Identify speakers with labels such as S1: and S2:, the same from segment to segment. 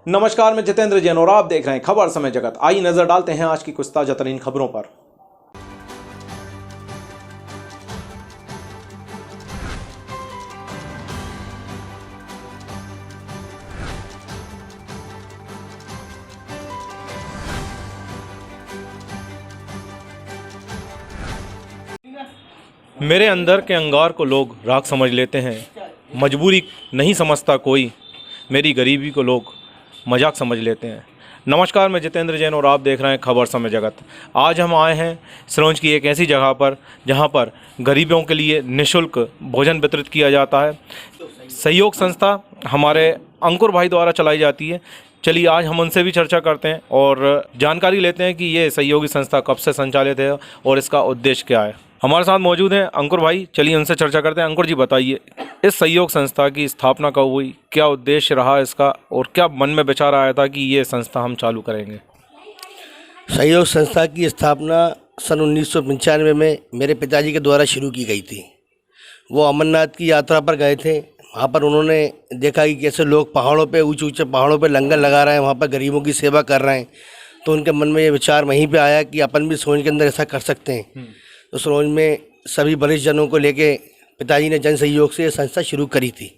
S1: नमस्कार, मैं जितेंद्र जैन और आप देख रहे हैं खबर समय जगत। आइए नजर डालते हैं आज की कुछ ताजा तरीन खबरों पर। मेरे अंदर के अंगार को लोग राख समझ लेते हैं, मजबूरी नहीं समझता कोई, मेरी गरीबी को लोग मजाक समझ लेते हैं। नमस्कार, मैं जितेंद्र जैन और आप देख रहे हैं खबर समय जगत। आज हम आए हैं सिरोंज की एक ऐसी जगह पर जहां पर गरीबों के लिए निःशुल्क भोजन वितरित किया जाता है। सहयोग संस्था हमारे अंकुर भाई द्वारा चलाई जाती है। चलिए आज हम उनसे भी चर्चा करते हैं और जानकारी लेते हैं कि ये सहयोगी संस्था कब से संचालित है और इसका उद्देश्य क्या है। हमारे साथ मौजूद हैं अंकुर भाई, चलिए उनसे चर्चा करते हैं। अंकुर जी, बताइए इस सहयोग संस्था की स्थापना कब हुई, क्या उद्देश्य रहा इसका और क्या मन में विचार आया था कि ये संस्था हम चालू करेंगे।
S2: सहयोग संस्था की स्थापना सन 1995 में मेरे पिताजी के द्वारा शुरू की गई थी। वो अमरनाथ की यात्रा पर गए थे। वहाँ पर उन्होंने देखा कि कैसे लोग पहाड़ों पे, ऊंचे ऊंचे पहाड़ों पे लंगर लगा रहे हैं, वहाँ पर गरीबों की सेवा कर रहे हैं। तो उनके मन में ये विचार वहीं पे आया कि अपन भी सिरोंज के अंदर ऐसा कर सकते हैं। तो सिरोंज में सभी वरिष्ठ जनों को लेके पिताजी ने जन सहयोग से ये संस्था शुरू करी थी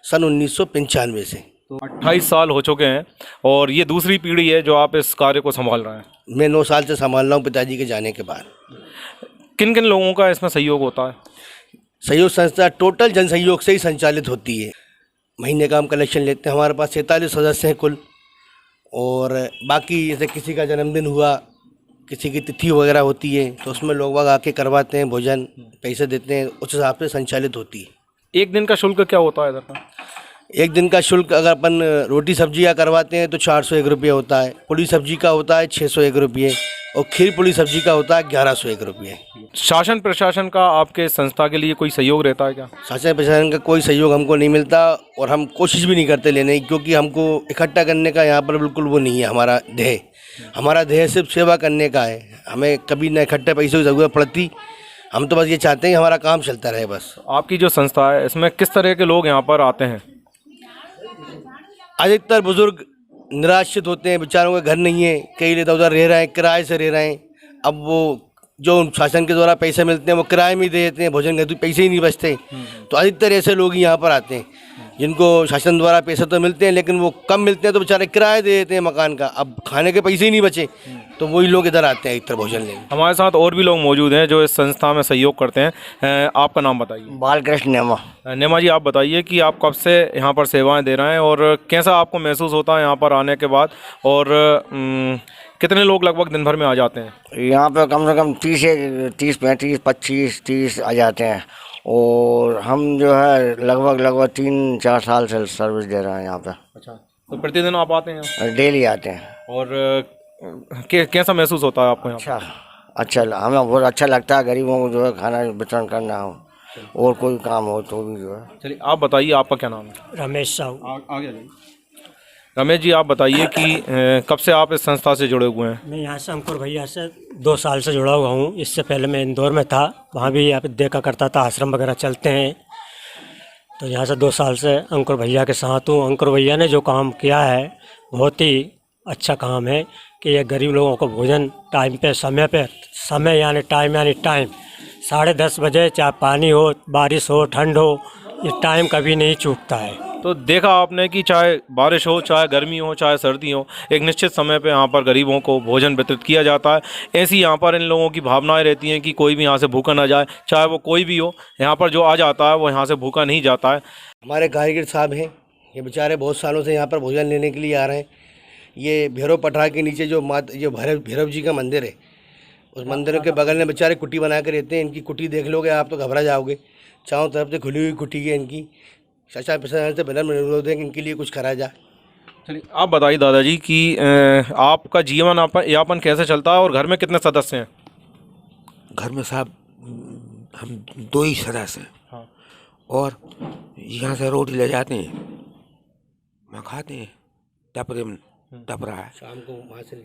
S2: सन 1995 से।
S1: तो 28 साल हो चुके हैं और ये दूसरी पीढ़ी है जो आप इस कार्य को संभाल रहे हैं।
S2: मैं 9 साल से संभाल रहा हूँ पिताजी के जाने के बाद।
S1: किन किन लोगों का इसमें सहयोग होता है?
S2: सहयोग संस्था टोटल जन सहयोग से ही संचालित होती है। महीने का हम कलेक्शन लेते हैं। हमारे पास 47 सदस्य हैं कुल। और बाकी जैसे किसी का जन्मदिन हुआ, किसी की तिथि वगैरह होती है तो उसमें लोग बाग आके करवाते हैं, भोजन पैसे देते हैं, उस हिसाब से संचालित होती है।
S1: एक दिन का शुल्क क्या होता है इधर का?
S2: एक दिन का शुल्क अगर अपन रोटी सब्जियाँ करवाते हैं तो 401 रुपये होता है। पूड़ी सब्जी का होता है 601 रुपये और खीर पूड़ी सब्जी का होता है 1101 रुपये।
S1: शासन प्रशासन का आपके संस्था के लिए कोई सहयोग रहता है क्या?
S2: शासन प्रशासन का कोई सहयोग हमको नहीं मिलता और हम कोशिश भी नहीं करते लेने की, क्योंकि हमको इकट्ठा करने का यहाँ पर बिल्कुल वो नहीं है हमारा ध्येय। हमारा ध्येय सिर्फ सेवा करने का है। हमें कभी न इकट्ठे पैसों की ज़रूरत पड़ती। हम तो बस ये चाहते हैं हमारा काम चलता रहे बस।
S1: आपकी जो संस्था है इसमें किस तरह के लोग यहाँ पर आते हैं?
S2: अधिकतर बुजुर्ग निराश्रित होते हैं, बेचारों के घर नहीं है, कई इधर उधर रह रहे हैं, किराए से रह रहे हैं। अब वो जो शासन के द्वारा पैसे मिलते हैं वो किराए में दे देते हैं, भोजन के तो पैसे ही नहीं बचते। तो अधिकतर ऐसे लोग यहाँ पर आते हैं जिनको शासन द्वारा पैसे तो मिलते हैं लेकिन वो कम मिलते हैं, तो बेचारे किराए दे देते हैं मकान का। अब खाने के पैसे ही नहीं बचे तो वही लोग इधर आते हैं अधिकतर भोजन लेने।
S1: हमारे साथ और भी लोग मौजूद हैं जो इस संस्था में सहयोग करते हैं। आपका नाम बताइए।
S2: बालकृष्ण नेमा।
S1: नेमा जी, आप बताइए कि आप कब से यहाँ पर सेवाएं दे रहे हैं और कैसा आपको महसूस होता है यहाँ पर आने के बाद, और कितने लोग लगभग दिन भर में आ जाते हैं?
S3: यहाँ पे कम से कम 30 35 25 30 आ जाते हैं। और हम जो है लगभग 3-4 साल से सर्विस दे रहे हैं यहाँ पे।
S1: अच्छा, तो प्रतिदिन आप आते हैं?
S3: डेली आते हैं।
S1: और कैसा महसूस होता है आपको यहाँ?
S3: अच्छा हमें बहुत अच्छा लगता है। गरीबों को जो है खाना वितरण करना हो और कोई काम हो तो भी जो है। चलिए
S1: आप बताइए, आपका क्या नाम है?
S4: रमेश साहू।
S1: आगे जाइए। रमेश जी, आप बताइए कि कब से आप इस संस्था से जुड़े हुए हैं?
S4: मैं यहाँ से अंकुर भैया से 2 साल से जुड़ा हुआ हूँ। इससे पहले मैं इंदौर में था, वहाँ भी यहाँ पे देखा करता था, आश्रम वगैरह चलते हैं। तो यहाँ से 2 साल से अंकुर भैया के साथ हूँ। अंकुर भैया ने जो काम किया है बहुत ही अच्छा काम है कि ये गरीब लोगों को भोजन टाइम पे समय यानी टाइम 10:30 बजे, चाहे पानी हो, बारिश हो, ठंड हो, ये टाइम कभी नहीं चूकता है।
S1: तो देखा आपने कि चाहे बारिश हो, चाहे गर्मी हो, चाहे सर्दी हो, एक निश्चित समय पे यहाँ पर गरीबों को भोजन वितरित किया जाता है। ऐसी यहाँ पर इन लोगों की भावनाएं रहती हैं कि कोई भी यहाँ से भूखा ना जाए, चाहे वो कोई भी हो। यहाँ पर जो आ जाता है वो यहाँ से भूखा नहीं जाता है।
S2: हमारे कारीगर साहब हैं, ये बेचारे बहुत सालों से यहाँ पर भोजन लेने के लिए आ रहे हैं। ये भैरव पठार के नीचे जो भैरव जी का मंदिर है, उस मंदिर के बगल में बेचारे कुटी बना के रहते हैं। इनकी कुटी देख लोगे आप तो घबरा जाओगे। चारों तरफ से खुली हुई कुटी है इनकी। शासन प्रशासन से विनम्र अनुरोध है कि इनके लिए कुछ करा जाए।
S1: चलिए आप बताइए दादाजी कि आपका जीवन यापन कैसे चलता है और घर में कितने सदस्य हैं?
S5: घर में साहब हम 2 ही सदस्य हैं।
S1: हाँ।
S5: और यहाँ से रोटी ले जाते हैं, वहाँ खाते हैं, टपरा है,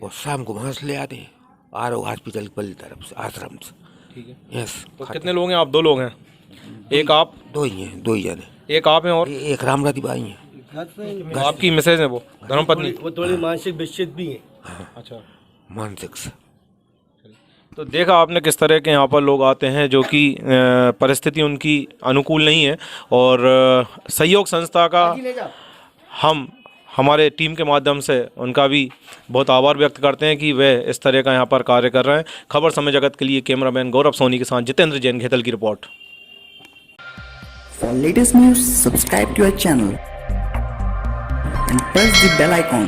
S5: और शाम को वहाँ से ले आते हैं आरो हॉस्पिटल वाली तरफ से, आश्रम से।
S1: ठीक है।
S5: यस।
S1: तो कितने लोग हैं आप? 2 लोग हैं। एक आप?
S5: 2 ही हैं, 2 ही जने।
S1: एक आप हैं और
S5: एक रामराती बाई हैं।
S1: आपकी मिसेज है वो धर्मपत्नी?
S2: वो थोड़ी मानसिक विक्षित भी है।
S1: अच्छा।
S5: मानसिक से
S1: तो देखा आपने किस तरह के यहाँ पर लोग आते हैं जो कि परिस्थिति उनकी अनुकूल नहीं है, और सहयोग संस्था का हम हमारे टीम के माध्यम से उनका भी बहुत आभार व्यक्त करते हैं कि वे इस तरह का यहाँ पर कार्य कर रहे हैं। खबर समय जगत के लिए कैमरामैन गौरव सोनी के साथ जितेंद्र जैन, घेतल की report.
S6: For latest news, subscribe to our channel and press the bell icon.